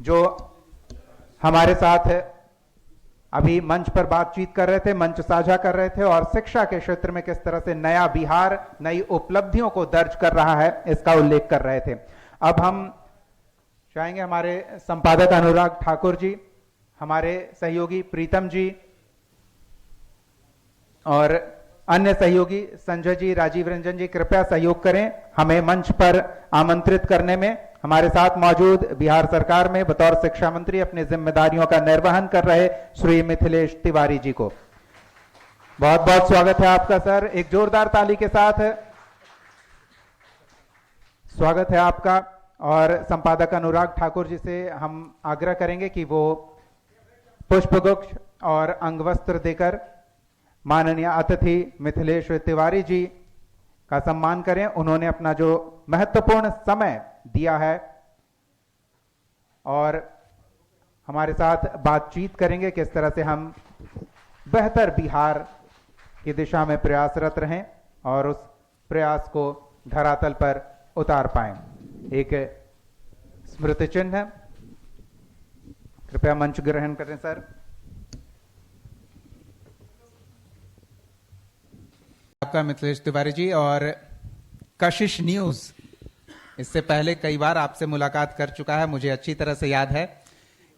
जो हमारे साथ अभी मंच पर बातचीत कर रहे थे, मंच साझा कर रहे थे और शिक्षा के क्षेत्र में किस तरह से नया बिहार नई उपलब्धियों को दर्ज कर रहा है इसका उल्लेख कर रहे थे। अब हम चाहेंगे हमारे संपादक अनुराग ठाकुर जी, हमारे सहयोगी प्रीतम जी और अन्य सहयोगी संजय जी, राजीव रंजन जी कृपया सहयोग करें हमें मंच पर आमंत्रित करने में। हमारे साथ मौजूद बिहार सरकार में बतौर शिक्षा मंत्री अपनी जिम्मेदारियों का निर्वहन कर रहे श्री मिथिलेश तिवारी जी को बहुत बहुत स्वागत है आपका सर। एक जोरदार ताली के साथ स्वागत है आपका। और संपादक अनुराग ठाकुर जी से हम आग्रह करेंगे कि वो पुष्पगुच्छ और अंगवस्त्र देकर माननीय अतिथि मिथिलेश तिवारी जी का सम्मान करें। उन्होंने अपना जो महत्वपूर्ण समय दिया है और हमारे साथ बातचीत करेंगे किस तरह से हम बेहतर बिहार की दिशा में प्रयासरत रहें और उस प्रयास को धरातल पर उतार पाएं। एक स्मृति चिन्ह कृपया मंच ग्रहण करें सर। आपका मिथिलेश तिवारी जी। और कशिश न्यूज इससे पहले कई बार आपसे मुलाकात कर चुका है, मुझे अच्छी तरह से याद है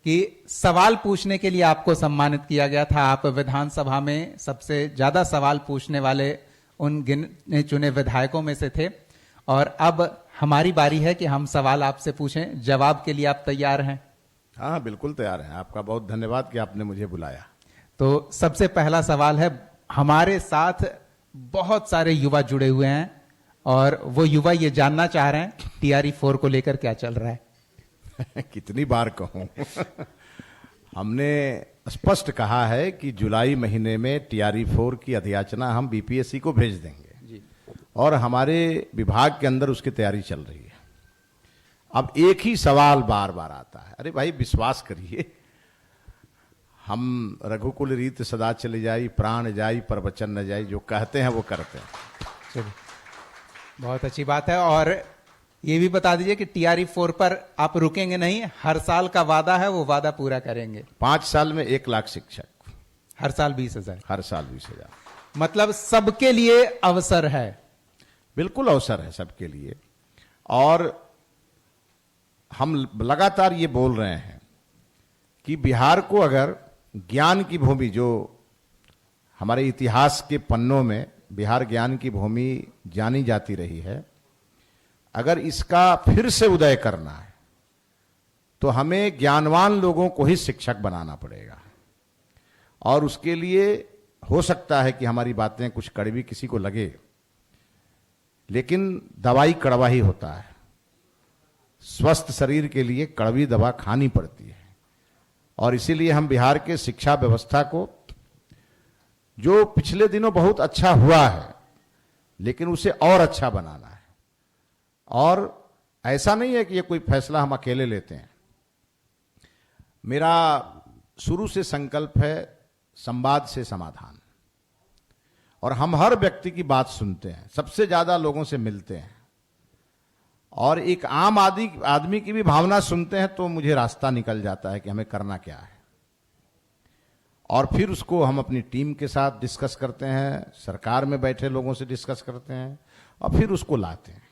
कि सवाल पूछने के लिए आपको सम्मानित किया गया था। आप विधानसभा में सबसे ज्यादा सवाल पूछने वाले उन गिने चुने विधायकों में से थे और अब हमारी बारी है कि हम सवाल आपसे पूछें। जवाब के लिए आप तैयार हैं? हाँ, बिल्कुल तैयार हैं। आपका बहुत धन्यवाद कि आपने मुझे बुलाया। तो सबसे पहला सवाल है, हमारे साथ बहुत सारे युवा जुड़े हुए हैं और वो युवा ये जानना चाह रहे हैं TRE-4 को लेकर क्या चल रहा है। कितनी बार कहूं हमने स्पष्ट कहा है कि जुलाई महीने में TRE-4 की अधियाचना हम BPSC को भेज देंगे जी। और हमारे विभाग के अंदर उसकी तैयारी चल रही है। अब एक ही सवाल बार बार आता है, अरे भाई विश्वास करिए, हम रघुकुल रीत सदा चली जाई, प्राण जाई पर वचन न जाई, जो कहते हैं वो करते हैं। चलिए, बहुत अच्छी बात है। और ये भी बता दीजिए कि TRE-4 पर आप रुकेंगे नहीं, हर साल का वादा है वो वादा पूरा करेंगे। 5 साल में 1 लाख शिक्षक, हर साल 20,000, हर साल 20,000, मतलब सबके लिए अवसर है। बिल्कुल अवसर है सबके लिए। और हम लगातार ये बोल रहे हैं कि बिहार को अगर ज्ञान की भूमि, जो हमारे इतिहास के पन्नों में बिहार ज्ञान की भूमि जानी जाती रही है, अगर इसका फिर से उदय करना है तो हमें ज्ञानवान लोगों को ही शिक्षक बनाना पड़ेगा। और उसके लिए हो सकता है कि हमारी बातें कुछ कड़वी किसी को लगे, लेकिन दवाई कड़वा ही होता है। स्वस्थ शरीर के लिए कड़वी दवा खानी पड़ती है। और इसीलिए हम बिहार के शिक्षा व्यवस्था को, जो पिछले दिनों बहुत अच्छा हुआ है, लेकिन उसे और अच्छा बनाना है। और ऐसा नहीं है कि ये कोई फैसला हम अकेले लेते हैं। मेरा शुरू से संकल्प है संवाद से समाधान। और हम हर व्यक्ति की बात सुनते हैं, सबसे ज्यादा लोगों से मिलते हैं और एक आम आदमी की भी भावना सुनते हैं, तो मुझे रास्ता निकल जाता है कि हमें करना क्या है। और फिर उसको हम अपनी टीम के साथ डिस्कस करते हैं, सरकार में बैठे लोगों से डिस्कस करते हैं और फिर उसको लाते हैं।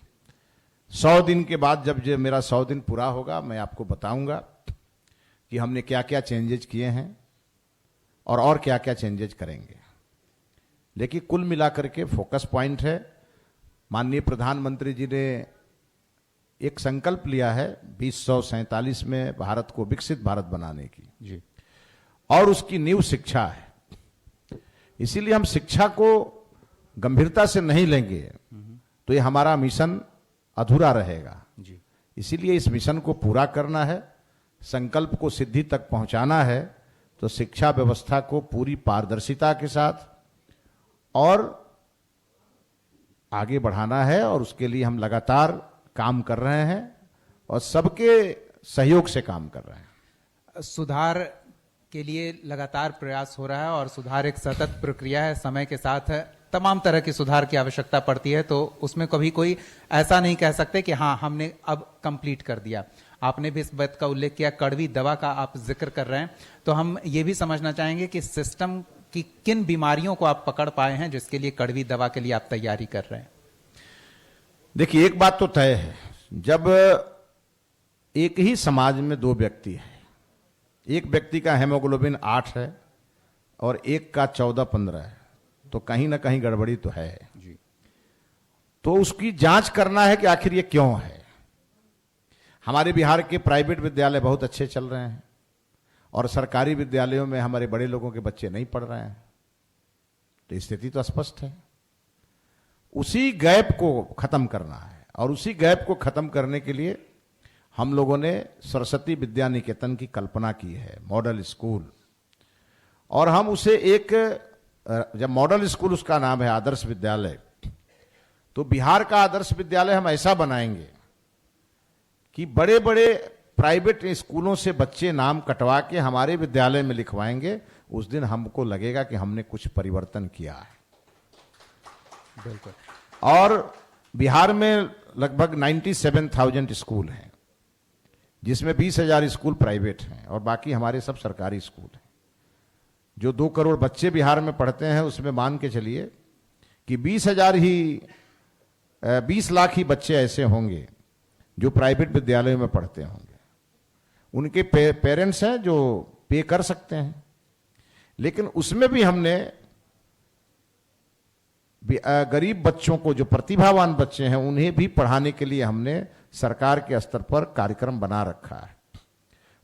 100 दिन के बाद जब मेरा 100 दिन पूरा होगा, मैं आपको बताऊंगा कि हमने क्या क्या चेंजेज किए हैं और क्या क्या चेंजेज करेंगे। लेकिन कुल मिलाकर के फोकस पॉइंट है, माननीय प्रधानमंत्री जी ने एक संकल्प लिया है 2047 में भारत को विकसित भारत बनाने की जी। और उसकी नींव शिक्षा है। इसीलिए हम शिक्षा को गंभीरता से नहीं लेंगे तो ये हमारा मिशन अधूरा रहेगा जी। इसीलिए इस मिशन को पूरा करना है, संकल्प को सिद्धि तक पहुंचाना है, तो शिक्षा व्यवस्था को पूरी पारदर्शिता के साथ और आगे बढ़ाना है। और उसके लिए हम लगातार काम कर रहे हैं और सबके सहयोग से काम कर रहे हैं। सुधार के लिए लगातार प्रयास हो रहा है और सुधार एक सतत प्रक्रिया है। समय के साथ तमाम तरह की सुधार की आवश्यकता पड़ती है, तो उसमें कभी कोई ऐसा नहीं कह सकते कि हाँ हमने अब कंप्लीट कर दिया। आपने भी इस बात का उल्लेख किया, कड़वी दवा का आप जिक्र कर रहे हैं, तो हम ये भी समझना चाहेंगे कि सिस्टम की किन बीमारियों को आप पकड़ पाए हैं जिसके लिए कड़वी दवा के लिए आप तैयारी कर रहे हैं। देखिए, एक बात तो तय है, जब एक ही समाज में दो व्यक्ति है, एक व्यक्ति का हेमोग्लोबिन 8 है और एक का 14-15 है, तो कहीं ना कहीं गड़बड़ी तो है जी। तो उसकी जांच करना है कि आखिर ये क्यों है। हमारे बिहार के प्राइवेट विद्यालय बहुत अच्छे चल रहे हैं और सरकारी विद्यालयों में हमारे बड़े लोगों के बच्चे नहीं पढ़ रहे हैं, तो स्थिति तो स्पष्ट है। उसी गैप को खत्म करना है और उसी गैप को खत्म करने के लिए हम लोगों ने सरस्वती विद्या निकेतन की कल्पना की है, मॉडल स्कूल। और हम उसे एक, जब मॉडल स्कूल उसका नाम है आदर्श विद्यालय, तो बिहार का आदर्श विद्यालय हम ऐसा बनाएंगे कि बड़े बड़े प्राइवेट स्कूलों से बच्चे नाम कटवा के हमारे विद्यालय में लिखवाएंगे। उस दिन हमको लगेगा कि हमने कुछ परिवर्तन किया है। बिल्कुल। और बिहार में लगभग 97,000 स्कूल हैं, जिसमें 20,000 स्कूल प्राइवेट हैं और बाकी हमारे सब सरकारी स्कूल हैं। जो 2 करोड़ बच्चे बिहार में पढ़ते हैं, उसमें मान के चलिए कि 20 लाख ही बच्चे ऐसे होंगे जो प्राइवेट विद्यालयों में पढ़ते होंगे। उनके पेरेंट्स हैं जो पे कर सकते हैं, लेकिन उसमें भी हमने गरीब बच्चों को, जो प्रतिभावान बच्चे हैं, उन्हें भी पढ़ाने के लिए हमने सरकार के स्तर पर कार्यक्रम बना रखा है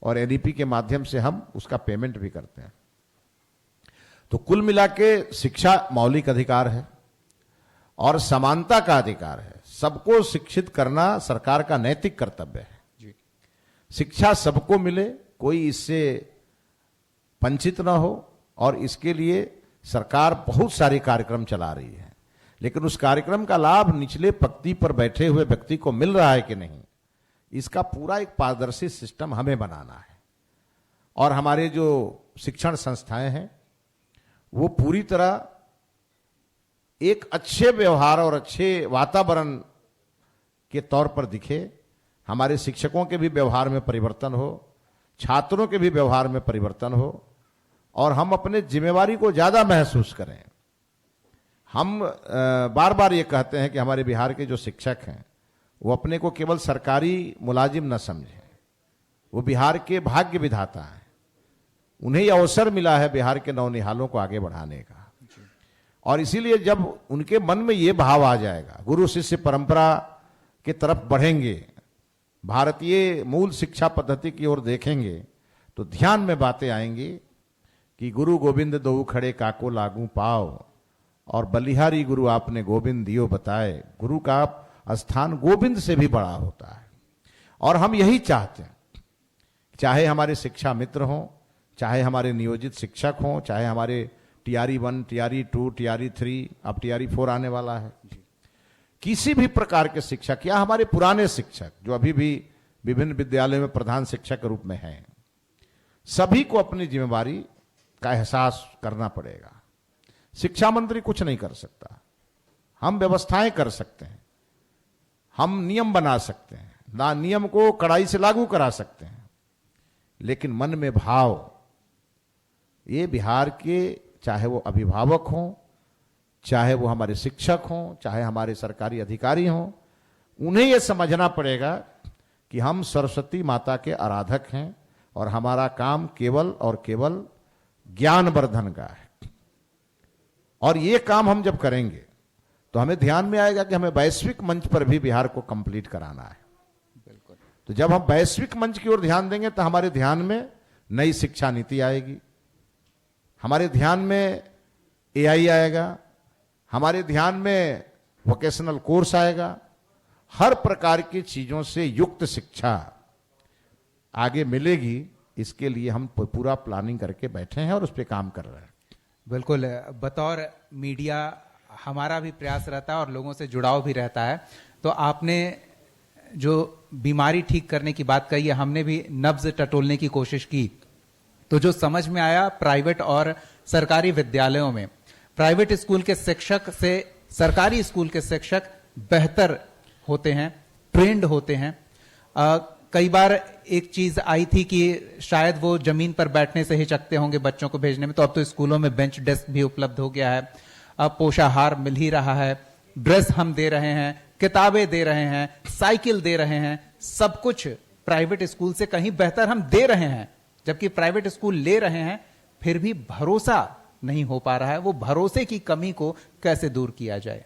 और एनईपी के माध्यम से हम उसका पेमेंट भी करते हैं। तो कुल मिला के शिक्षा मौलिक अधिकार है और समानता का अधिकार है। सबको शिक्षित करना सरकार का नैतिक कर्तव्य है जी। शिक्षा सबको मिले, कोई इससे वंचित ना हो, और इसके लिए सरकार बहुत सारे कार्यक्रम चला रही है। लेकिन उस कार्यक्रम का लाभ निचले पंक्ति पर बैठे हुए व्यक्ति को मिल रहा है कि नहीं, इसका पूरा एक पारदर्शी सिस्टम हमें बनाना है। और हमारे जो शिक्षण संस्थाएं हैं वो पूरी तरह एक अच्छे व्यवहार और अच्छे वातावरण के तौर पर दिखे। हमारे शिक्षकों के भी व्यवहार में परिवर्तन हो, छात्रों के भी व्यवहार में परिवर्तन हो, और हम अपने जिम्मेवारी को ज्यादा महसूस करें। हम बार बार ये कहते हैं कि हमारे बिहार के जो शिक्षक हैं वो अपने को केवल सरकारी मुलाजिम न समझें, वो बिहार के भाग्य विधाता हैं। उन्हें यह अवसर मिला है बिहार के नवनिहालों को आगे बढ़ाने का, और इसीलिए जब उनके मन में ये भाव आ जाएगा, गुरु शिष्य परंपरा की तरफ बढ़ेंगे, भारतीय मूल शिक्षा पद्धति की ओर देखेंगे, तो ध्यान में बातें आएंगी कि गुरु गोविंद दो खड़े काको लागू पाओ, और बलिहारी गुरु आपने गोविंद दियो बताए। गुरु का स्थान गोविंद से भी बड़ा होता है। और हम यही चाहते हैं, चाहे हमारे शिक्षा मित्र हों, चाहे हमारे नियोजित शिक्षक हों, चाहे हमारे टीआरई 1, टीआरई 2, टीआरई 3, अब टीआरई 4 आने वाला है, किसी भी प्रकार के शिक्षक या हमारे पुराने शिक्षक जो अभी भी विभिन्न विद्यालयों में प्रधान शिक्षक के रूप में हैं, सभी को अपनी जिम्मेवारी का एहसास करना पड़ेगा। शिक्षा मंत्री कुछ नहीं कर सकता, हम व्यवस्थाएं कर सकते हैं, हम नियम बना सकते हैं, ना नियम को कड़ाई से लागू करा सकते हैं, लेकिन मन में भाव, ये बिहार के चाहे वो अभिभावक हों, चाहे वो हमारे शिक्षक हों, चाहे हमारे सरकारी अधिकारी हों, उन्हें यह समझना पड़ेगा कि हम सरस्वती माता के आराधक हैं और हमारा काम केवल और केवल ज्ञानवर्धन का है। और ये काम हम जब करेंगे तो हमें ध्यान में आएगा कि हमें वैश्विक मंच पर भी बिहार को कंप्लीट कराना है। बिल्कुल। तो जब हम वैश्विक मंच की ओर ध्यान देंगे तो हमारे ध्यान में नई शिक्षा नीति आएगी, हमारे ध्यान में एआई आएगा, हमारे ध्यान में वोकेशनल कोर्स आएगा। हर प्रकार की चीजों से युक्त शिक्षा आगे मिलेगी। इसके लिए हम पूरा प्लानिंग करके बैठे हैं और उस पर काम कर रहे हैं। बिल्कुल, बतौर मीडिया हमारा भी प्रयास रहता है और लोगों से जुड़ाव भी रहता है। तो आपने जो बीमारी ठीक करने की बात कही है, हमने भी नब्ज टटोलने की कोशिश की। तो जो समझ में आया, प्राइवेट और सरकारी विद्यालयों में प्राइवेट स्कूल के शिक्षक से सरकारी स्कूल के शिक्षक बेहतर होते हैं, ट्रेंड होते हैं। कई बार एक चीज आई थी कि शायद वो जमीन पर बैठने से हिचकते होंगे बच्चों को भेजने में, तो अब तो स्कूलों में बेंच डेस्क भी उपलब्ध हो गया है, अब पोषाहार मिल ही रहा है, ड्रेस हम दे रहे हैं, किताबें दे रहे हैं, साइकिल दे रहे हैं, सब कुछ प्राइवेट स्कूल से कहीं बेहतर हम दे रहे हैं, जबकि प्राइवेट स्कूल ले रहे हैं, फिर भी भरोसा नहीं हो पा रहा है। वो भरोसे की कमी को कैसे दूर किया जाए?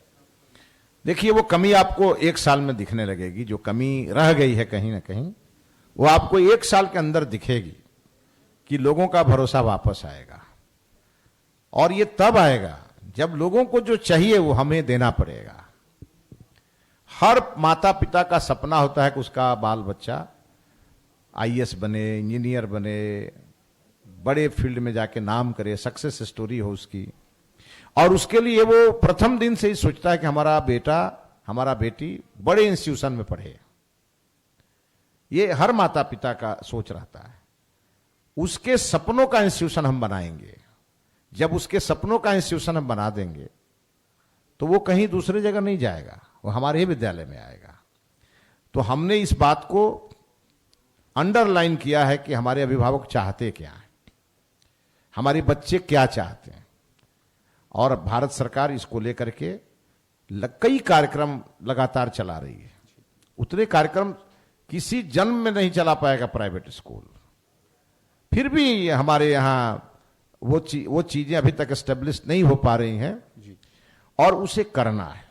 देखिए, वो कमी आपको 1 साल में दिखने लगेगी। जो कमी रह गई है कहीं ना कहीं, वो आपको 1 साल के अंदर दिखेगी कि लोगों का भरोसा वापस आएगा। और ये तब आएगा जब लोगों को जो चाहिए वो हमें देना पड़ेगा। हर माता पिता का सपना होता है कि उसका बाल बच्चा आईएएस बने, इंजीनियर बने, बड़े फील्ड में जाके नाम करे, सक्सेस स्टोरी हो उसकी। और उसके लिए वो प्रथम दिन से ही सोचता है कि हमारा बेटा, हमारा बेटी बड़े इंस्टीट्यूशन में पढ़े। ये हर माता पिता का सोच रहता है। उसके सपनों का इंस्टीट्यूशन हम बनाएंगे। जब उसके सपनों का इंस्टीट्यूशन हम बना देंगे तो वो कहीं दूसरी जगह नहीं जाएगा, वो हमारे ही विद्यालय में आएगा। तो हमने इस बात को अंडरलाइन किया है कि हमारे अभिभावक चाहते क्या हैं, हमारे बच्चे क्या चाहते हैं। और भारत सरकार इसको लेकर के कई कार्यक्रम लगातार चला रही है। उतने कार्यक्रम किसी जन्म में नहीं चला पाएगा प्राइवेट स्कूल। फिर भी हमारे यहां वो चीजें अभी तक एस्टेब्लिश नहीं हो पा रही हैं, और उसे करना है।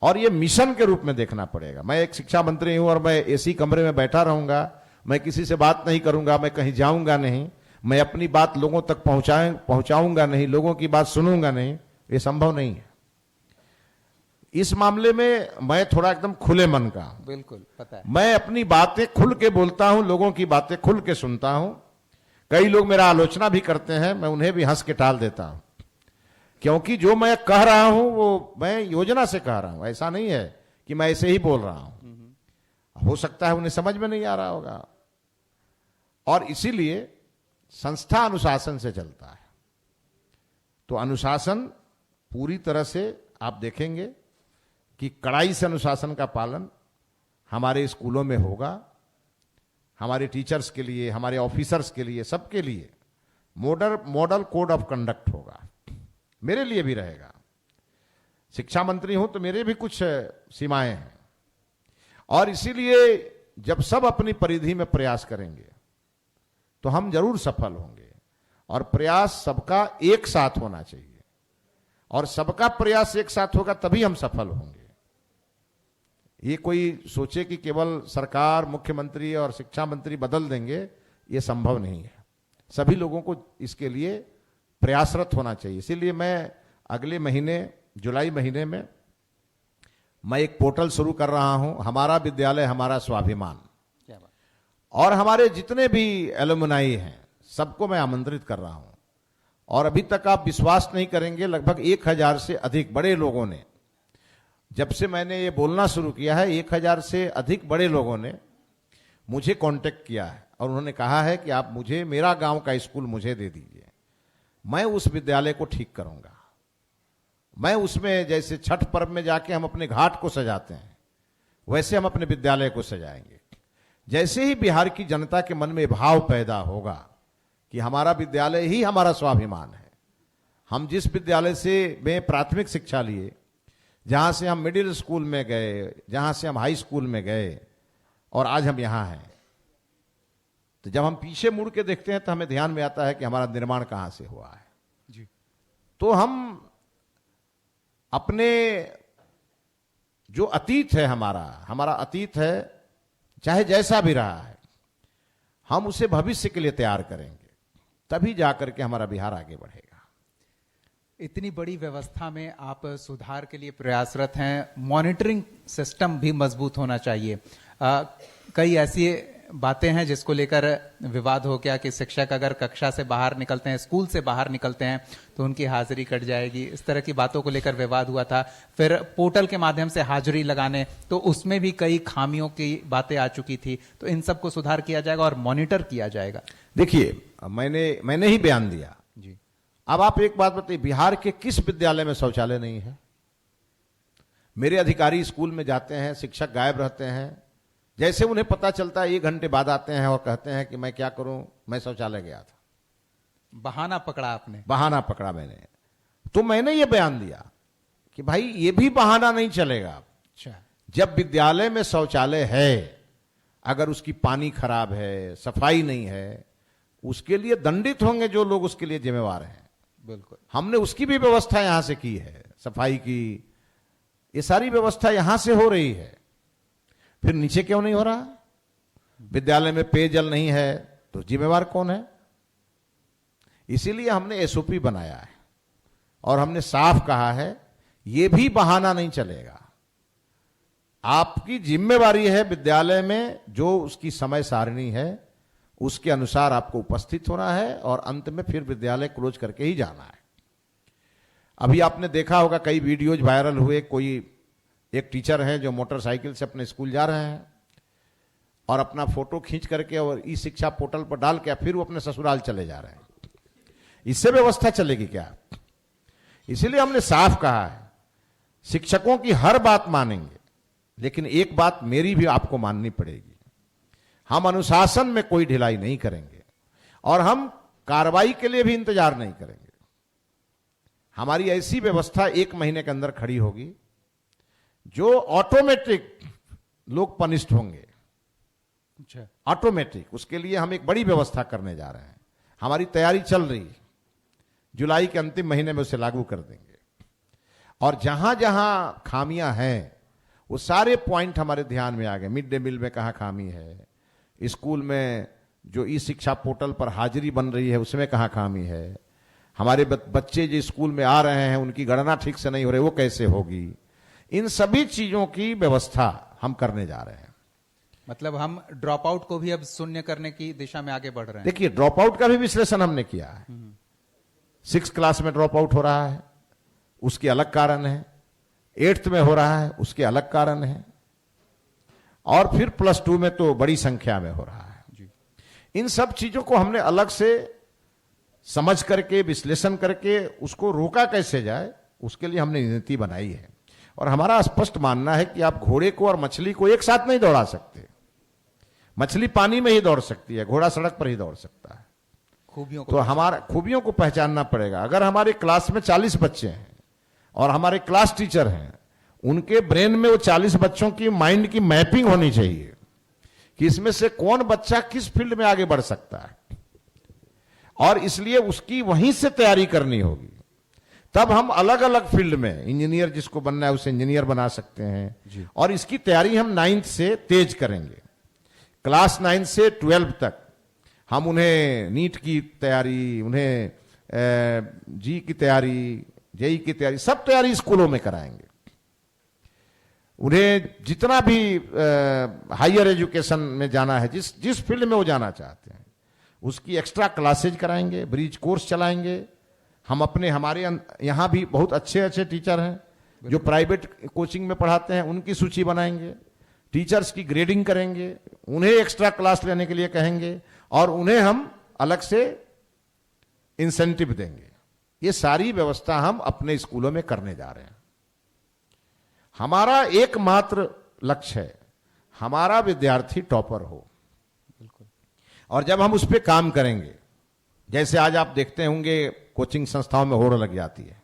और ये मिशन के रूप में देखना पड़ेगा। मैं एक शिक्षा मंत्री हूं और मैं एसी कमरे में बैठा रहूंगा, मैं किसी से बात नहीं करूंगा, मैं कहीं जाऊंगा नहीं, मैं अपनी बात लोगों तक पहुंचाऊंगा नहीं, लोगों की बात सुनूंगा नहीं, ये संभव नहीं है। इस मामले में मैं थोड़ा एकदम खुले मन का हूं। बिल्कुल पता है। मैं अपनी बातें खुल के बोलता हूं, लोगों की बातें खुल के सुनता हूं। कई लोग मेरा आलोचना भी करते हैं, मैं उन्हें भी हंस के टाल देता हूं, क्योंकि जो मैं कह रहा हूं वो मैं योजना से कह रहा हूं। ऐसा नहीं है कि मैं ऐसे ही बोल रहा हूं। हो सकता है उन्हें समझ में नहीं आ रहा होगा। और इसीलिए संस्था अनुशासन से चलता है। तो अनुशासन पूरी तरह से आप देखेंगे कि कड़ाई से अनुशासन का पालन हमारे स्कूलों में होगा। हमारे टीचर्स के लिए, हमारे ऑफिसर्स के लिए, सबके लिए मॉडल कोड ऑफ कंडक्ट होगा। मेरे लिए भी रहेगा। शिक्षा मंत्री हूं तो मेरे भी कुछ सीमाएं हैं। और इसीलिए जब सब अपनी परिधि में प्रयास करेंगे तो हम जरूर सफल होंगे। और प्रयास सबका एक साथ होना चाहिए, और सबका प्रयास एक साथ होगा तभी हम सफल होंगे। ये कोई सोचे कि केवल सरकार, मुख्यमंत्री और शिक्षा मंत्री बदल देंगे, ये संभव नहीं है। सभी लोगों को इसके लिए प्रयासरत होना चाहिए। इसीलिए मैं अगले महीने, जुलाई महीने में मैं एक पोर्टल शुरू कर रहा हूं, हमारा विद्यालय हमारा स्वाभिमान। क्या बात। और हमारे जितने भी एलुमनाई हैं सबको मैं आमंत्रित कर रहा हूं। और अभी तक आप विश्वास नहीं करेंगे, लगभग 1000 से अधिक बड़े लोगों ने, जब से मैंने ये बोलना शुरू किया है, 1000 से अधिक बड़े लोगों ने मुझे कांटेक्ट किया है और उन्होंने कहा है कि आप मुझे, मेरा गांव का स्कूल मुझे दे दीजिए, मैं उस विद्यालय को ठीक करूंगा। मैं उसमें, जैसे छठ पर्व में जाके हम अपने घाट को सजाते हैं, वैसे हम अपने विद्यालय को सजाएंगे। जैसे ही बिहार की जनता के मन में भाव पैदा होगा कि हमारा विद्यालय ही हमारा स्वाभिमान है, हम जिस विद्यालय से में प्राथमिक शिक्षा लिए, जहां से हम मिडिल स्कूल में गए, जहां से हम हाई स्कूल में गए, और आज हम यहां हैं, तो जब हम पीछे मुड़ के देखते हैं तो हमें ध्यान में आता है कि हमारा निर्माण कहां से हुआ है। जी। तो हम अपने जो अतीत है, हमारा अतीत है, चाहे जैसा भी रहा है, हम उसे भविष्य के लिए तैयार करेंगे, तभी जाकर के हमारा बिहार आगे बढ़ेगा। इतनी बड़ी व्यवस्था में आप सुधार के लिए प्रयासरत हैं। मॉनिटरिंग सिस्टम भी मजबूत होना चाहिए। कई ऐसी बातें हैं जिसको लेकर विवाद हो गया कि शिक्षक अगर कक्षा से बाहर निकलते हैं, स्कूल से बाहर निकलते हैं, तो उनकी हाजिरी कट जाएगी। इस तरह की बातों को लेकर विवाद हुआ था। फिर पोर्टल के माध्यम से हाजिरी लगाने, तो उसमें भी कई खामियों की बातें आ चुकी थी। तो इन सब को सुधार किया जाएगा और मॉनिटर किया जाएगा। देखिए, मैंने ही बयान दिया जी। अब आप एक बात बताइए, बिहार के किस विद्यालय में शौचालय नहीं है? मेरे अधिकारी स्कूल में जाते हैं, शिक्षक गायब रहते हैं, जैसे उन्हें पता चलता है 1 घंटे बाद आते हैं और कहते हैं कि मैं क्या करूं, मैं शौचालय गया था। बहाना पकड़ा आपने। बहाना पकड़ा मैंने, तो मैंने ये बयान दिया कि भाई ये भी बहाना नहीं चलेगा। अच्छा। जब विद्यालय में शौचालय है, अगर उसकी पानी खराब है, सफाई नहीं है, उसके लिए दंडित होंगे जो लोग उसके लिए जिम्मेवार हैं। बिल्कुल। हमने उसकी भी व्यवस्था यहां से की है, सफाई की, ये सारी व्यवस्था यहां से हो रही है। फिर नीचे क्यों नहीं हो रहा? विद्यालय में पेयजल नहीं है तो जिम्मेवार कौन है? इसीलिए हमने एसओपी बनाया है और हमने साफ कहा है यह भी बहाना नहीं चलेगा। आपकी जिम्मेवारी है विद्यालय में जो उसकी समय सारणी है उसके अनुसार आपको उपस्थित होना है और अंत में फिर विद्यालय क्लोज करके ही जाना है। अभी आपने देखा होगा कई वीडियोज वायरल हुए, कोई एक टीचर हैं जो मोटरसाइकिल से अपने स्कूल जा रहे हैं और अपना फोटो खींच करके और ई शिक्षा पोर्टल पर डाल के फिर वो अपने ससुराल चले जा रहे हैं। इससे व्यवस्था चलेगी क्या? इसीलिए हमने साफ कहा है शिक्षकों की हर बात मानेंगे, लेकिन एक बात मेरी भी आपको माननी पड़ेगी। हम अनुशासन में कोई ढिलाई नहीं करेंगे और हम कार्रवाई के लिए भी इंतजार नहीं करेंगे। हमारी ऐसी व्यवस्था 1 महीने के अंदर खड़ी होगी जो ऑटोमेटिक लोग पनिष्ड होंगे। अच्छा। ऑटोमेटिक, उसके लिए हम एक बड़ी व्यवस्था करने जा रहे हैं। हमारी तैयारी चल रही है, जुलाई के अंतिम महीने में उसे लागू कर देंगे। और जहां जहां खामियां हैं वो सारे पॉइंट हमारे ध्यान में आ गए। मिड डे मील में कहां खामी है, स्कूल में जो ई शिक्षा पोर्टल पर हाजिरी बन रही है उसमें कहां खामी है, हमारे बच्चे जो स्कूल में आ रहे हैं उनकी गणना ठीक से नहीं हो रही वो कैसे होगी, इन सभी चीजों की व्यवस्था हम करने जा रहे हैं। मतलब हम ड्रॉप आउट को भी अब शून्य करने की दिशा में आगे बढ़ रहे हैं। देखिए ड्रॉप आउट का भी विश्लेषण हमने किया है। 6 क्लास में ड्रॉप आउट हो रहा है उसके अलग कारण है, 8th में हो रहा है उसके अलग कारण है, और फिर +2 में तो बड़ी संख्या में हो रहा है जी। इन सब चीजों को हमने अलग से समझ करके विश्लेषण करके उसको रोका कैसे जाए उसके लिए हमने नीति बनाई है। और हमारा स्पष्ट मानना है कि आप घोड़े को और मछली को एक साथ नहीं दौड़ा सकते। मछली पानी में ही दौड़ सकती है, घोड़ा सड़क पर ही दौड़ सकता है। खूबियों तो हमारा खूबियों को पहचानना पड़ेगा। अगर हमारे क्लास में 40 बच्चे हैं और हमारे क्लास टीचर हैं, उनके ब्रेन में वो 40 बच्चों की माइंड की मैपिंग होनी चाहिए कि इसमें से कौन बच्चा किस फील्ड में आगे बढ़ सकता है, और इसलिए उसकी वहीं से तैयारी करनी होगी। तब हम अलग अलग फील्ड में, इंजीनियर जिसको बनना है उसे इंजीनियर बना सकते हैं, और इसकी तैयारी हम 9th से तेज करेंगे। क्लास 9 से 12 तक हम उन्हें नीट की तैयारी, उन्हें जी की तैयारी, जेई की तैयारी, सब तैयारी स्कूलों में कराएंगे। उन्हें जितना भी हायर एजुकेशन में जाना है, जिस फील्ड में वो जाना चाहते हैं, उसकी एक्स्ट्रा क्लासेज कराएंगे, ब्रिज कोर्स चलाएंगे। हम हमारे यहाँ भी बहुत अच्छे अच्छे टीचर हैं जो प्राइवेट कोचिंग में पढ़ाते हैं, उनकी सूची बनाएंगे, टीचर्स की ग्रेडिंग करेंगे, उन्हें एक्स्ट्रा क्लास लेने के लिए कहेंगे और उन्हें हम अलग से इंसेंटिव देंगे। ये सारी व्यवस्था हम अपने स्कूलों में करने जा रहे हैं। हमारा एकमात्र लक्ष्य है हमारा विद्यार्थी टॉपर हो। बिल्कुल। और जब हम उस पर काम करेंगे, जैसे आज आप देखते होंगे कोचिंग संस्थाओं में होड़ लग जाती है,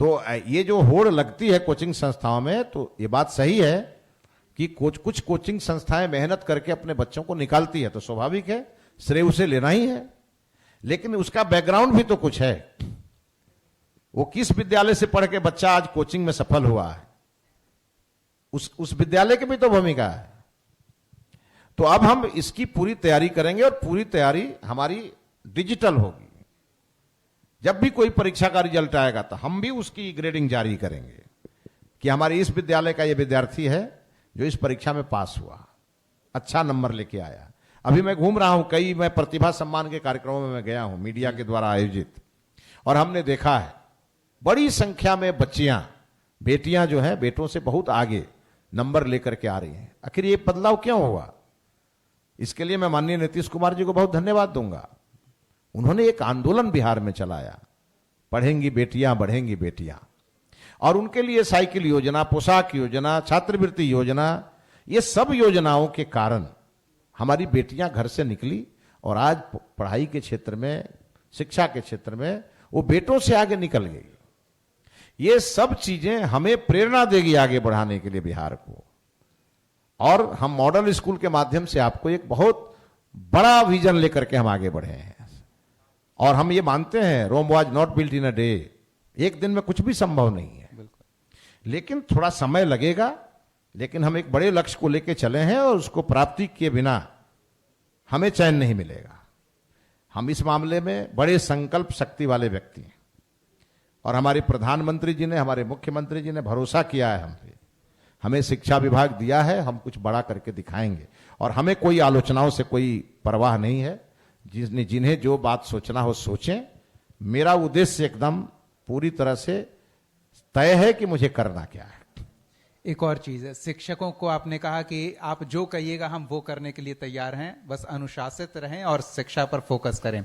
तो ये जो होड़ लगती है कोचिंग संस्थाओं में, तो ये बात सही है कि कुछ कोचिंग संस्थाएं मेहनत करके अपने बच्चों को निकालती है, तो स्वाभाविक है श्रेय उसे लेना ही है। लेकिन उसका बैकग्राउंड भी तो कुछ है। वो किस विद्यालय से पढ़ के बच्चा आज कोचिंग में सफल हुआ है, उस विद्यालय की भी तो भूमिका है। तो अब हम इसकी पूरी तैयारी करेंगे और पूरी तैयारी हमारी डिजिटल होगी। जब भी कोई परीक्षा का रिजल्ट आएगा तो हम भी उसकी ग्रेडिंग जारी करेंगे कि हमारे इस विद्यालय का ये विद्यार्थी है जो इस परीक्षा में पास हुआ, अच्छा नंबर लेके आया। अभी मैं घूम रहा हूं, मैं प्रतिभा सम्मान के कार्यक्रमों में मैं गया हूं मीडिया के द्वारा आयोजित, और हमने देखा है बड़ी संख्या में बच्चियां, बेटियां जो है बेटों से बहुत आगे नंबर लेकर के आ रही हैं। आखिर ये बदलाव क्यों हुआ? इसके लिए मैं माननीय नीतीश कुमार जी को बहुत धन्यवाद दूंगा। उन्होंने एक आंदोलन बिहार में चलाया, पढ़ेंगी बेटियां बढ़ेंगी बेटियां, और उनके लिए साइकिल योजना, पोशाक योजना, छात्रवृत्ति योजना, ये सब योजनाओं के कारण हमारी बेटियां घर से निकली और आज पढ़ाई के क्षेत्र में, शिक्षा के क्षेत्र में वो बेटों से आगे निकल गई। ये सब चीजें हमें प्रेरणा देगी आगे बढ़ाने के लिए बिहार को। और हम मॉडल स्कूल के माध्यम से आपको एक बहुत बड़ा विजन लेकर के हम आगे बढ़े हैं। और हम ये मानते हैं Rome was not built in a day, एक दिन में कुछ भी संभव नहीं है, लेकिन थोड़ा समय लगेगा। लेकिन हम एक बड़े लक्ष्य को लेकर चले हैं और उसको प्राप्ति किए बिना हमें चैन नहीं मिलेगा। हम इस मामले में बड़े संकल्प शक्ति वाले व्यक्ति हैं और हमारे प्रधानमंत्री जी ने, हमारे मुख्यमंत्री जी ने भरोसा किया है हम पे, हमें शिक्षा विभाग दिया है, हम कुछ बड़ा करके दिखाएंगे। और हमें कोई आलोचनाओं से कोई परवाह नहीं है, जिन्हें जो बात सोचना हो सोचें। मेरा उद्देश्य एकदम पूरी तरह से तय है कि मुझे करना क्या है। एक और चीज है, शिक्षकों को आपने कहा कि आप जो कहिएगा हम वो करने के लिए तैयार हैं, बस अनुशासित रहें और शिक्षा पर फोकस करें।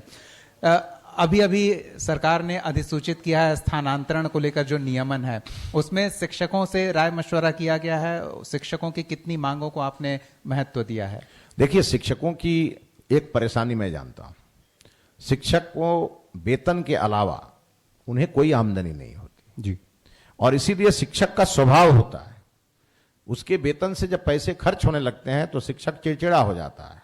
अभी अभी सरकार ने अधिसूचित किया है स्थानांतरण को लेकर जो नियमन है, उसमें शिक्षकों से राय मशवरा किया गया है। शिक्षकों की कितनी मांगों को आपने महत्व दिया है? देखिए, शिक्षकों की एक परेशानी मैं जानता हूं। शिक्षक को वेतन के अलावा उन्हें कोई आमदनी नहीं होती जी, और इसीलिए शिक्षक का स्वभाव होता है, उसके वेतन से जब पैसे खर्च होने लगते हैं तो शिक्षक चिड़चिड़ा हो जाता है।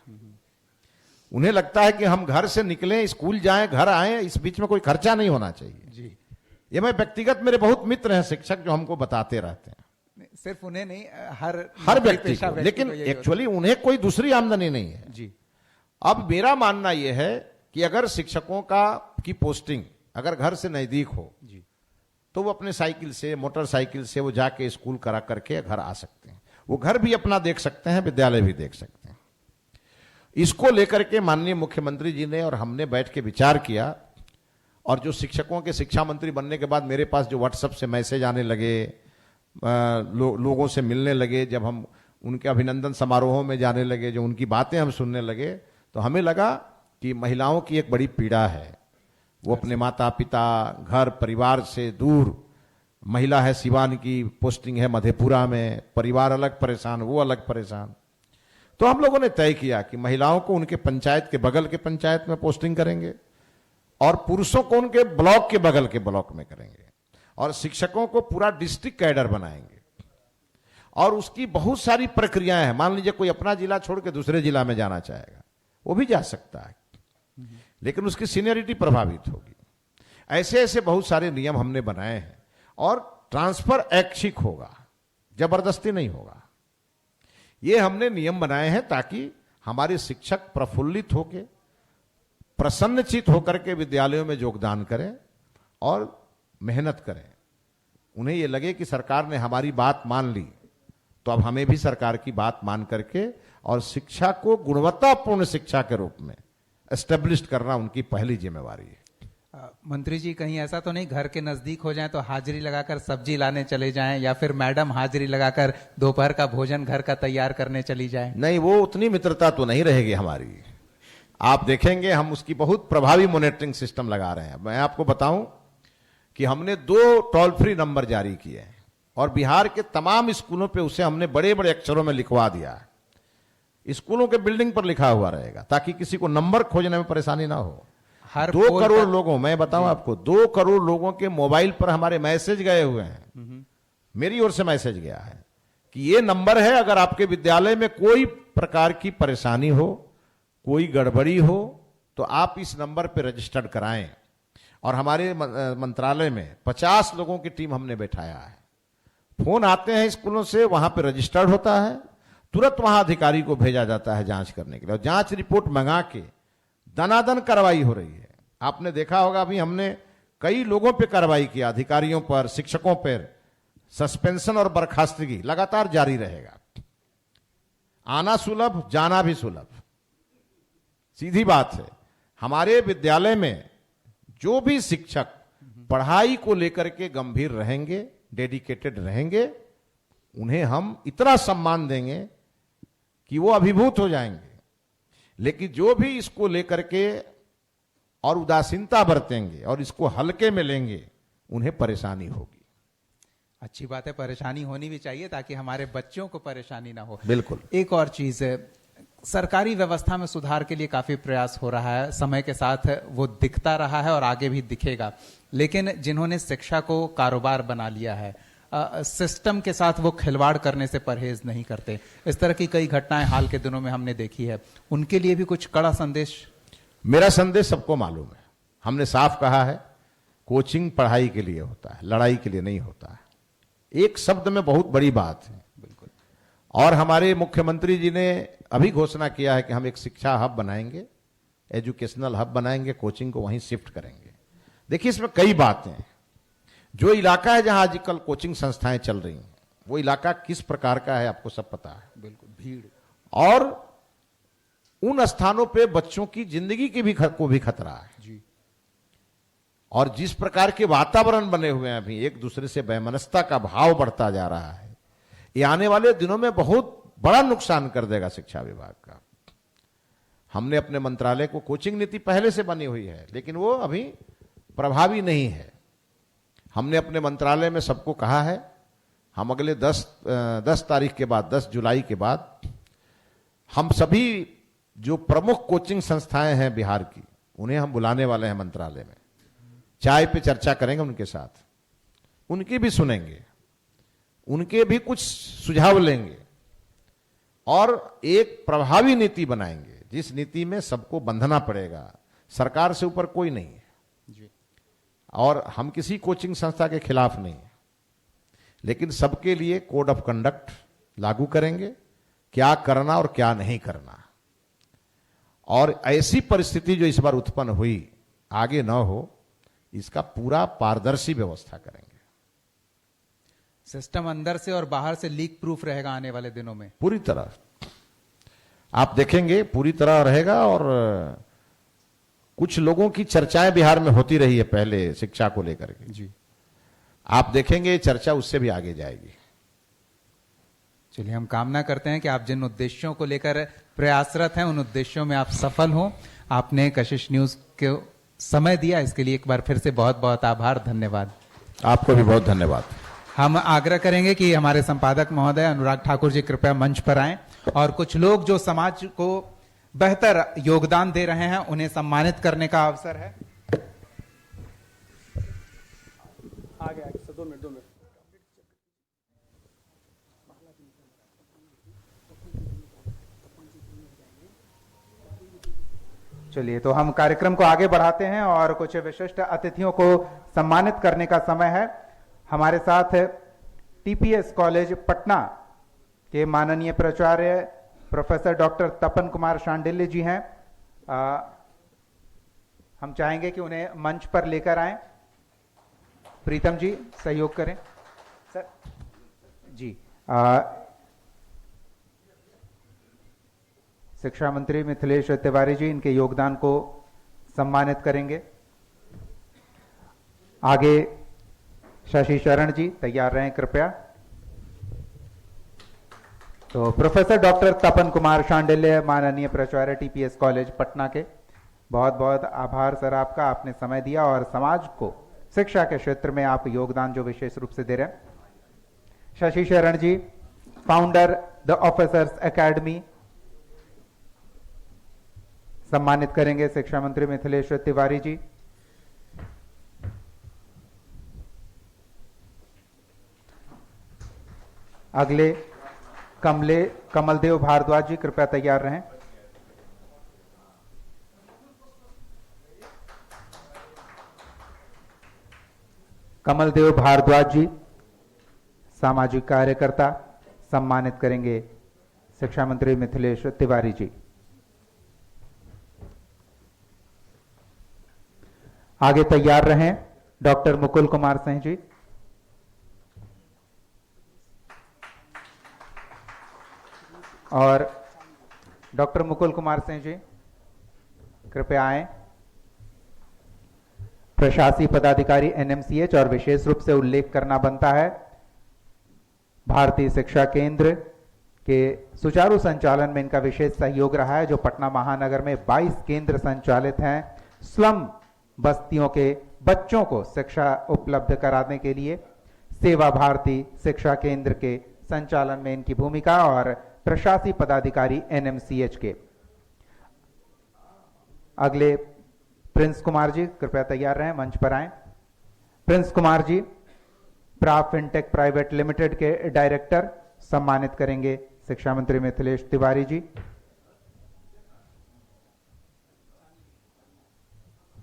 उन्हें लगता है कि हम घर से निकलें, स्कूल जाएं, घर आएं, इस बीच में कोई खर्चा नहीं होना चाहिए जी। ये मैं व्यक्तिगत, मेरे बहुत मित्र हैं शिक्षक जो हमको बताते रहते हैं। सिर्फ उन्हें नहीं, हर व्यक्ति को, लेकिन एक्चुअली उन्हें कोई दूसरी आमदनी नहीं है जी। अब मेरा मानना यह है कि अगर शिक्षकों की पोस्टिंग अगर घर से नजदीक हो जी, तो वो अपने साइकिल से, मोटरसाइकिल से वो जाके स्कूल करा करके घर आ सकते हैं। वो घर भी अपना देख सकते हैं, विद्यालय भी देख सकते हैं। इसको लेकर के माननीय मुख्यमंत्री जी ने और हमने बैठ के विचार किया। और जो शिक्षकों के शिक्षा मंत्री बनने के बाद मेरे पास जो व्हाट्सएप से मैसेज आने लगे, लोगों से मिलने लगे, जब हम उनके अभिनंदन समारोहों में जाने लगे, जो उनकी बातें हम सुनने लगे, तो हमें लगा कि महिलाओं की एक बड़ी पीड़ा है। वो अपने माता पिता, घर परिवार से दूर, महिला है सिवान की, पोस्टिंग है मधेपुरा में, परिवार अलग परेशान, वो अलग परेशान। तो हम लोगों ने तय किया कि महिलाओं को उनके पंचायत के बगल के पंचायत में पोस्टिंग करेंगे और पुरुषों को उनके ब्लॉक के बगल के ब्लॉक में करेंगे और शिक्षकों को पूरा डिस्ट्रिक्ट कैडर बनाएंगे। और उसकी बहुत सारी प्रक्रियाएं हैं। मान लीजिए कोई अपना जिला छोड़ के दूसरे जिला में जाना चाहेगा, वो भी जा सकता है, लेकिन उसकी सीनियरिटी प्रभावित होगी। ऐसे ऐसे बहुत सारे नियम हमने बनाए हैं और ट्रांसफर ऐच्छिक होगा, जबरदस्ती नहीं होगा। ये हमने नियम बनाए हैं ताकि हमारे शिक्षक प्रफुल्लित होकर, प्रसन्नचित होकर के विद्यालयों में योगदान करें और मेहनत करें। उन्हें यह लगे कि सरकार ने हमारी बात मान ली, तो अब हमें भी सरकार की बात मान करके और शिक्षा को गुणवत्तापूर्ण शिक्षा के रूप में एस्टेब्लिश करना उनकी पहली जिम्मेवारी है। मंत्री जी, कहीं ऐसा तो नहीं घर के नजदीक हो जाए तो हाजिरी लगाकर सब्जी लाने चले जाएं, या फिर मैडम हाजिरी लगाकर दोपहर का भोजन घर का तैयार करने चली जाए? नहीं, वो उतनी मित्रता तो नहीं रहेगी हमारी। आप देखेंगे हम उसकी बहुत प्रभावी मॉनिटरिंग सिस्टम लगा रहे हैं। मैं आपको बताऊं कि हमने 2 टोल फ्री नंबर जारी किए हैं और बिहार के तमाम स्कूलों पे उसे हमने बड़े बड़े अक्षरों में लिखवा दिया है। स्कूलों के बिल्डिंग पर लिखा हुआ रहेगा ताकि किसी को नंबर खोजने में परेशानी ना हो। 2 करोड़ लोगों, मैं बताऊं आपको, 2 करोड़ लोगों के मोबाइल पर हमारे मैसेज गए हुए हैं, मेरी ओर से मैसेज गया है कि ये नंबर है, अगर आपके विद्यालय में कोई प्रकार की परेशानी हो, कोई गड़बड़ी हो, तो आप इस नंबर पर रजिस्टर्ड कराएं। और हमारे मंत्रालय में 50 लोगों की टीम हमने बैठाया है। फोन आते हैं स्कूलों से, वहां पर रजिस्टर्ड होता है, तुरंत वहां अधिकारी को भेजा जाता है जांच करने के लिए, और जांच रिपोर्ट मंगा के दनादन कार्रवाई हो रही है। आपने देखा होगा अभी हमने कई लोगों पे कार्रवाई किया, अधिकारियों पर, शिक्षकों पर। सस्पेंशन और बर्खास्तगी लगातार जारी रहेगा। आना सुलभ, जाना भी सुलभ, सीधी बात है। हमारे विद्यालय में जो भी शिक्षक पढ़ाई को लेकर के गंभीर रहेंगे, डेडिकेटेड रहेंगे, उन्हें हम इतना सम्मान देंगे कि वो अभिभूत हो जाएंगे। लेकिन जो भी इसको लेकर के और उदासीनता बरतेंगे और इसको हल्के में लेंगे, उन्हें परेशानी होगी। अच्छी बात है, परेशानी होनी भी चाहिए ताकि हमारे बच्चों को परेशानी ना हो। बिल्कुल। एक और चीज है, सरकारी व्यवस्था में सुधार के लिए काफी प्रयास हो रहा है, समय के साथ वो दिखता रहा है और आगे भी दिखेगा। लेकिन जिन्होंने शिक्षा को कारोबार बना लिया है, सिस्टम के साथ वो खिलवाड़ करने से परहेज नहीं करते, इस तरह की कई घटनाएं हाल के दिनों में हमने देखी है, उनके लिए भी कुछ कड़ा संदेश? मेरा संदेश सबको मालूम है। हमने साफ कहा है, कोचिंग पढ़ाई के लिए होता है, लड़ाई के लिए नहीं होता है। एक शब्द में बहुत बड़ी बात है। बिल्कुल। और हमारे मुख्यमंत्री जी ने अभी घोषणा किया है कि हम एक शिक्षा हब बनाएंगे, एजुकेशनल हब बनाएंगे, कोचिंग को वहीं शिफ्ट करेंगे। देखिए, इसमें कई बातें हैं। जो इलाका है जहां आजकल कोचिंग संस्थाएं चल रही हैं, वो इलाका किस प्रकार का है आपको सब पता है। बिल्कुल, भीड़। और उन स्थानों पे बच्चों की जिंदगी की भी को भी खतरा है जी। और जिस प्रकार के वातावरण बने हुए हैं, अभी एक दूसरे से वैमनस्यता का भाव बढ़ता जा रहा है, ये आने वाले दिनों में बहुत बड़ा नुकसान कर देगा शिक्षा विभाग का। हमने अपने मंत्रालय को, कोचिंग नीति पहले से बनी हुई है लेकिन वो अभी प्रभावी नहीं है। हमने अपने मंत्रालय में सबको कहा है, हम अगले 10 तारीख के बाद, 10 जुलाई के बाद, हम सभी जो प्रमुख कोचिंग संस्थाएं हैं बिहार की, उन्हें हम बुलाने वाले हैं मंत्रालय में। चाय पे चर्चा करेंगे उनके साथ, उनकी भी सुनेंगे, उनके भी कुछ सुझाव लेंगे और एक प्रभावी नीति बनाएंगे, जिस नीति में सबको बंधना पड़ेगा। सरकार से ऊपर कोई नहीं है जी। और हम किसी कोचिंग संस्था के खिलाफ नहीं है, लेकिन सबके लिए कोड ऑफ कंडक्ट लागू करेंगे, क्या करना और क्या नहीं करना। और ऐसी परिस्थिति जो इस बार उत्पन्न हुई आगे न हो, इसका पूरा पारदर्शी व्यवस्था करेंगे। सिस्टम अंदर से और बाहर से लीक प्रूफ रहेगा आने वाले दिनों में, पूरी तरह आप देखेंगे, पूरी तरह रहेगा। और कुछ लोगों की चर्चाएं बिहार में होती रही है पहले शिक्षा को लेकर के जी। आप देखेंगे चर्चा उससे भी आगे जाएगी। चलिए, हम कामना करते हैं कि आप जिन उद्देश्यों को लेकर प्रयासरत हैं, उन उद्देश्यों में आप सफल हों। आपने कशिश न्यूज को समय दिया, इसके लिए एक बार फिर से बहुत बहुत आभार, धन्यवाद। आपको भी बहुत धन्यवाद। हम आग्रह करेंगे कि हमारे संपादक महोदय अनुराग ठाकुर जी कृपया मंच पर आएं और कुछ लोग जो समाज को बेहतर योगदान दे रहे हैं, उन्हें सम्मानित करने का अवसर है। आगे 2 मिनट। चलिए, तो हम कार्यक्रम को आगे बढ़ाते हैं और कुछ विशिष्ट अतिथियों को सम्मानित करने का समय है। हमारे साथ टीपीएस कॉलेज पटना के माननीय प्राचार्य प्रोफेसर डॉक्टर तपन कुमार शांडिल्य जी हैं। हम चाहेंगे कि उन्हें मंच पर लेकर आएं। प्रीतम जी सहयोग करें सर जी। शिक्षा मंत्री मिथिलेश तिवारी जी इनके योगदान को सम्मानित करेंगे। आगे शशि शरण जी तैयार रहें कृपया। तो प्रोफेसर डॉक्टर तपन कुमार शांडिल्य, माननीय प्राचार्य टीपीएस कॉलेज पटना के, बहुत बहुत आभार सर आपका, आपने समय दिया और समाज को शिक्षा के क्षेत्र में आप योगदान जो विशेष रूप से दे रहे हैं। शशि शरण जी, फाउंडर द ऑफिसर्स एकेडमी, सम्मानित करेंगे शिक्षा मंत्री मिथिलेश तिवारी जी। अगले कमलदेव भारद्वाज जी कृपया तैयार रहें। कमलदेव भारद्वाज जी सामाजिक कार्यकर्ता, सम्मानित करेंगे शिक्षा मंत्री मिथिलेश तिवारी जी। आगे तैयार रहें डॉक्टर मुकुल कुमार सिंह जी। और डॉक्टर मुकुल कुमार सिंह जी कृपया आएं। प्रशासकीय पदाधिकारी एनएमसीएच, और विशेष रूप से उल्लेख करना बनता है भारतीय शिक्षा केंद्र के सुचारू संचालन में इनका विशेष सहयोग रहा है, जो पटना महानगर में 22 केंद्र संचालित हैं स्लम बस्तियों के बच्चों को शिक्षा उपलब्ध कराने के लिए। सेवा भारती शिक्षा केंद्र के संचालन में इनकी भूमिका और प्रशासकीय पदाधिकारी एनएमसीएच के। अगले प्रिंस कुमार जी कृपया तैयार रहें, मंच पर आए। प्रिंस कुमार जी प्राप फिनटेक प्राइवेट लिमिटेड के डायरेक्टर सम्मानित करेंगे शिक्षा मंत्री मिथिलेश तिवारी जी।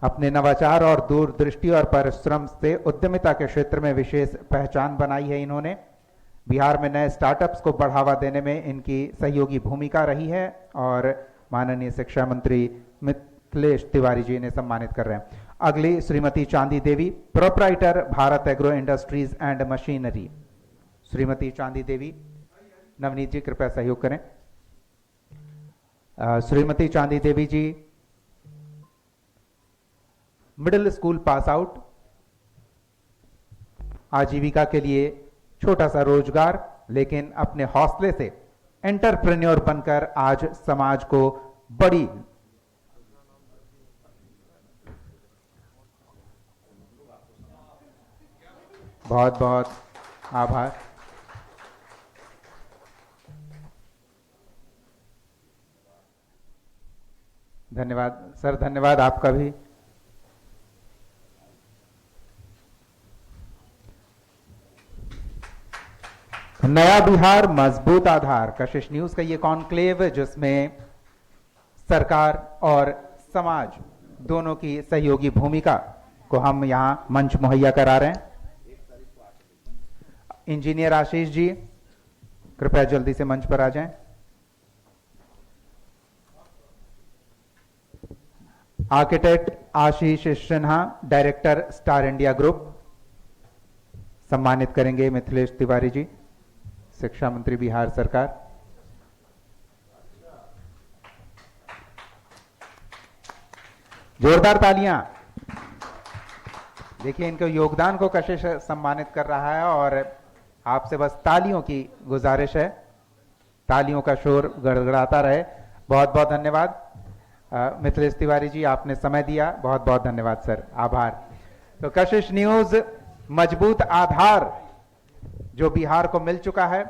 अपने नवाचार और दूरदृष्टि और परिश्रम से उद्यमिता के क्षेत्र में विशेष पहचान बनाई है इन्होंने। बिहार में नए स्टार्टअप्स को बढ़ावा देने में इनकी सहयोगी भूमिका रही है और माननीय शिक्षा मंत्री मिथिलेश तिवारी जी इन्हें सम्मानित कर रहे हैं। अगली Shrimati Chandi Devi, proprietor Bharat agro industries and machinery. Shrimati Chandi Devi, Navneet ji कृपया सहयोग करें। Shrimati Chandi Devi ji middle school pass out, आजीविका के लिए छोटा सा रोजगार, लेकिन अपने हौसले से एंटरप्रेन्योर बनकर आज समाज को बड़ी बहुत बहुत आभार। धन्यवाद सर, धन्यवाद आपका भी। नया बिहार मजबूत आधार, कशिश न्यूज का ये कॉन्क्लेव जिसमें सरकार और समाज दोनों की सहयोगी भूमिका को हम यहां मंच मुहैया करा रहे हैं। इंजीनियर आशीष जी कृपया जल्दी से मंच पर आ जाएं। Architect Ashish Sinha, director Star India group, सम्मानित करेंगे मिथिलेश तिवारी जी, शिक्षा मंत्री बिहार सरकार। जोरदार तालियां। देखिए इनके योगदान को कशिश सम्मानित कर रहा है और आपसे बस तालियों की गुजारिश है, तालियों का शोर गड़गड़ाता रहे। बहुत बहुत धन्यवाद मिथिलेश तिवारी जी, आपने समय दिया, बहुत बहुत धन्यवाद सर, आभार। तो कशिश न्यूज मजबूत आधार जो बिहार को मिल चुका है